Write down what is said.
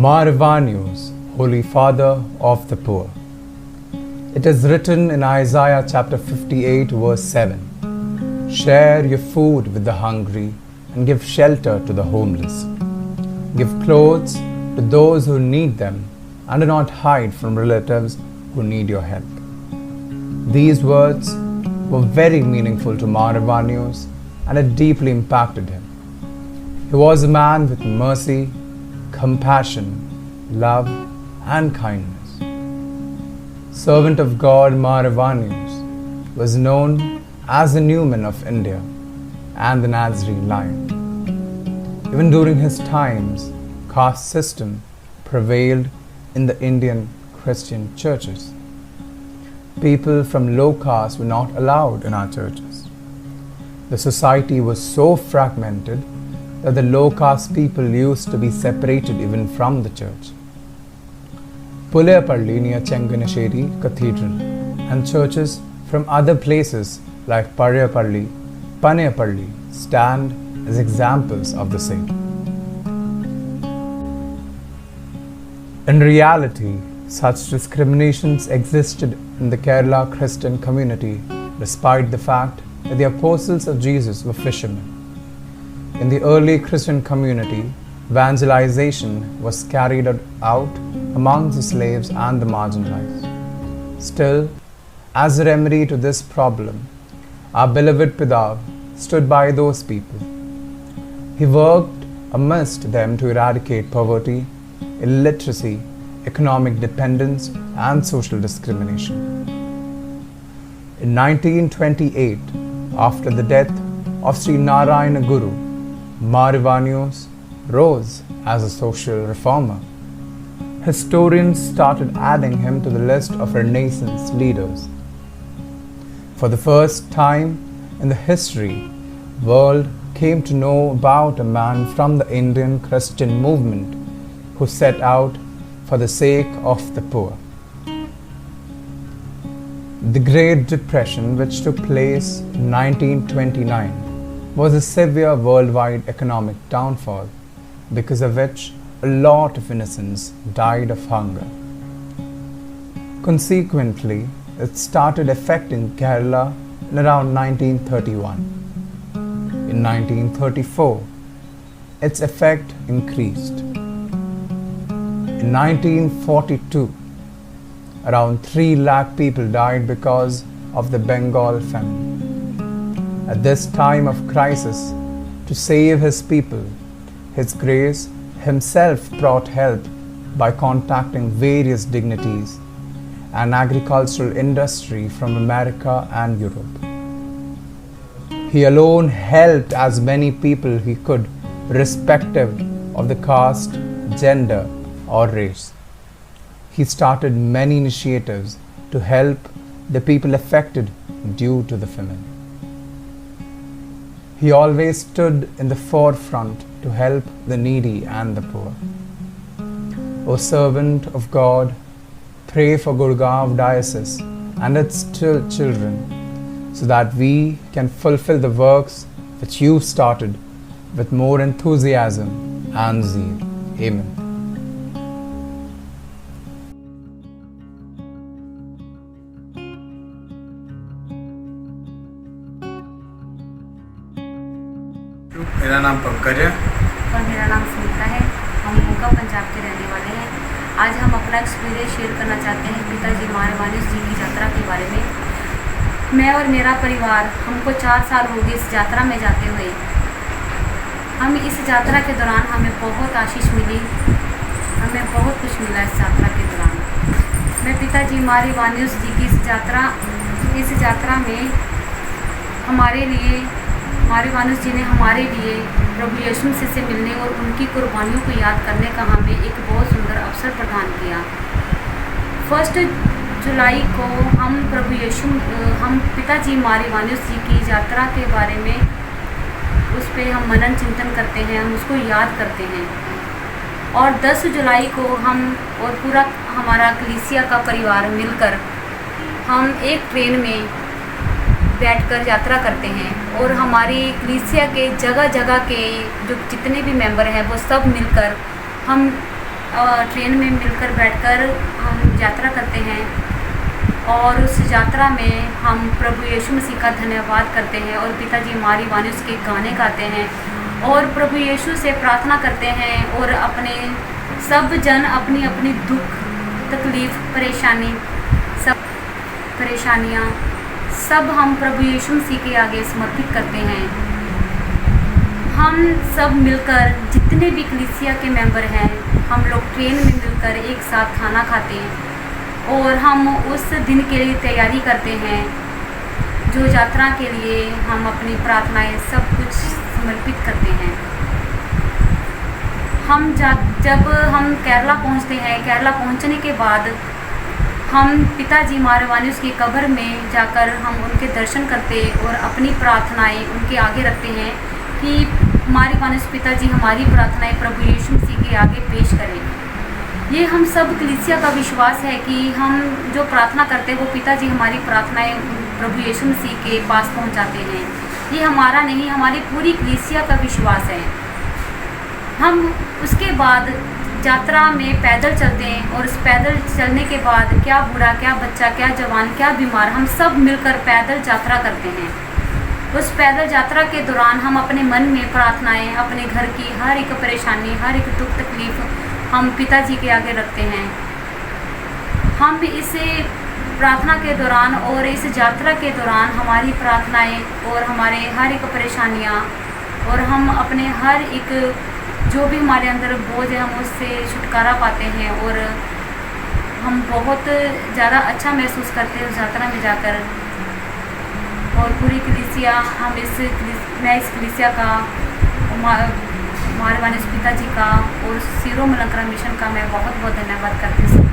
Maarivanus, Holy Father of the Poor. It is written in Isaiah chapter 58 verse 7, "Share your food with the hungry and give shelter to the homeless. Give clothes to those who need them and do not hide from relatives who need your help." These words were very meaningful to Maarivanus and it deeply impacted him. He was a man with mercy, compassion, love, and kindness. Servant of God Maarivanus was known as the Newman of India and the Nazarene Lion. Even during his times, caste system prevailed in the Indian Christian churches. People from low caste were not allowed in our churches. The society was so fragmented that the low caste people used to be separated even from the church. Pulayapalli near Chenganasheri Cathedral and churches from other places like Parayapalli, Panayapalli stand as examples of the same. In reality, such discriminations existed in the Kerala Christian community despite the fact that the apostles of Jesus were fishermen. In the early Christian community, evangelization was carried out amongst the slaves and the marginalized. Still, as a remedy to this problem, our beloved Pidav stood by those people. He worked amidst them to eradicate poverty, illiteracy, economic dependence, and social discrimination. In 1928, after the death of Sri Narayana Guru, Maarivanus rose as a social reformer. Historians started adding him to the list of Renaissance leaders. For the first time in the history, the world came to know about a man from the Indian Christian movement who set out for the sake of the poor. The Great Depression, which took place in 1929, was a severe worldwide economic downfall, because of which a lot of innocents died of hunger. Consequently, it started affecting Kerala in around 1931. In 1934, its effect increased. In 1942, around 3 lakh people died because of the Bengal famine. At this time of crisis, to save his people, His Grace himself brought help by contacting various dignitaries and agricultural industry from America and Europe. He alone helped as many people he could, irrespective of the caste, gender, or race. He started many initiatives to help the people affected due to the famine. He always stood in the forefront to help the needy and the poor. O servant of God, pray for Gurgaon Diocese and its children so that we can fulfill the works which you started with more enthusiasm and zeal. Amen. मेरा नाम पंकज है और मेरा नाम सुमित्रा है। हम मोगा पंजाब के रहने वाले हैं। आज हम अपना एक्सपीरियंस शेयर करना चाहते हैं पिताजी मारिवानिस जी की यात्रा के बारे में। मैं और मेरा परिवार, हमको 4 साल हो गए इस यात्रा में जाते हुए। हम इस यात्रा के दौरान हमें बहुत आशीष मिली, हमें बहुत कुछ मिला इस यात्रा के दौरान। मैं पिताजी मारिवानिस जी की इस यात्रा में हमारे लिए मारिवानिस जी ने हमारे लिए प्रभु यीशु मसीह से मिलने और उनकी कुर्बानियों को याद करने का हमें एक बहुत सुंदर अवसर प्रदान किया। 1 जुलाई को हम पिताजी मारिवानिस जी की यात्रा के बारे में उस पर हम मनन चिंतन करते हैं, हम उसको याद करते हैं। और 10 जुलाई को हम और पूरा हमारा कलीसिया का परिवार मिलकर हम एक ट्रेन में बैठकर यात्रा करते हैं और हमारी कलीसिया के जगह जगह के जो जितने भी मेंबर हैं वो सब मिलकर हम ट्रेन में मिलकर बैठकर हम यात्रा करते हैं और उस यात्रा में हम प्रभु यीशु मसीह का धन्यवाद करते हैं और पिताजी हमारी वाणी उसके गाने गाते हैं और प्रभु यीशु से प्रार्थना करते हैं और अपने सब जन अपनी अपनी दुख तकलीफ़ परेशानियाँ सब हम प्रभु यीशु मसीह के आगे समर्पित करते हैं। हम सब मिलकर जितने भी कलीसिया के मेंबर हैं हम लोग ट्रेन में मिलकर एक साथ खाना खाते हैं और हम उस दिन के लिए तैयारी करते हैं जो यात्रा के लिए हम अपनी प्रार्थनाएं सब कुछ समर्पित करते हैं। जब हम केरला पहुंचते हैं, केरला पहुंचने के बाद हम पिताजी मारवानिस की कब्र में जाकर हम उनके दर्शन करते और अपनी प्रार्थनाएं उनके आगे रखते हैं कि मारवानिस पिताजी हमारी प्रार्थनाएं प्रभु यीशु मसीह के आगे पेश करें। ये हम सब कलीसिया का विश्वास है कि हम जो प्रार्थना करते हैं वो पिताजी हमारी प्रार्थनाएं प्रभु यीशु मसीह के पास पहुंचाते हैं। ये हमारा नहीं, हमारी पूरी कलीसिया का विश्वास है। हम उसके बाद यात्रा में पैदल चलते हैं और उस पैदल चलने के बाद क्या बूढ़ा, क्या बच्चा, क्या जवान, क्या बीमार, हम सब मिलकर पैदल यात्रा करते हैं। उस पैदल यात्रा के दौरान हम अपने मन में प्रार्थनाएं अपने घर की हर एक परेशानी, हर एक दुख तकलीफ़ हम पिताजी के आगे रखते हैं। हम इस प्रार्थना के दौरान और इस यात्रा के दौरान हमारी प्रार्थनाएं और हमारे हर एक परेशानियां और हम अपने हर एक जो भी हमारे अंदर बोझ है हम उससे छुटकारा पाते हैं और हम बहुत ज़्यादा अच्छा महसूस करते हैं उस यात्रा में जाकर। और पूरी कलीसिया मैं इस कलीसिया का मारवानिस पिताजी का और सीरो मलंकरा मिशन का मैं बहुत बहुत धन्यवाद करती हूँ।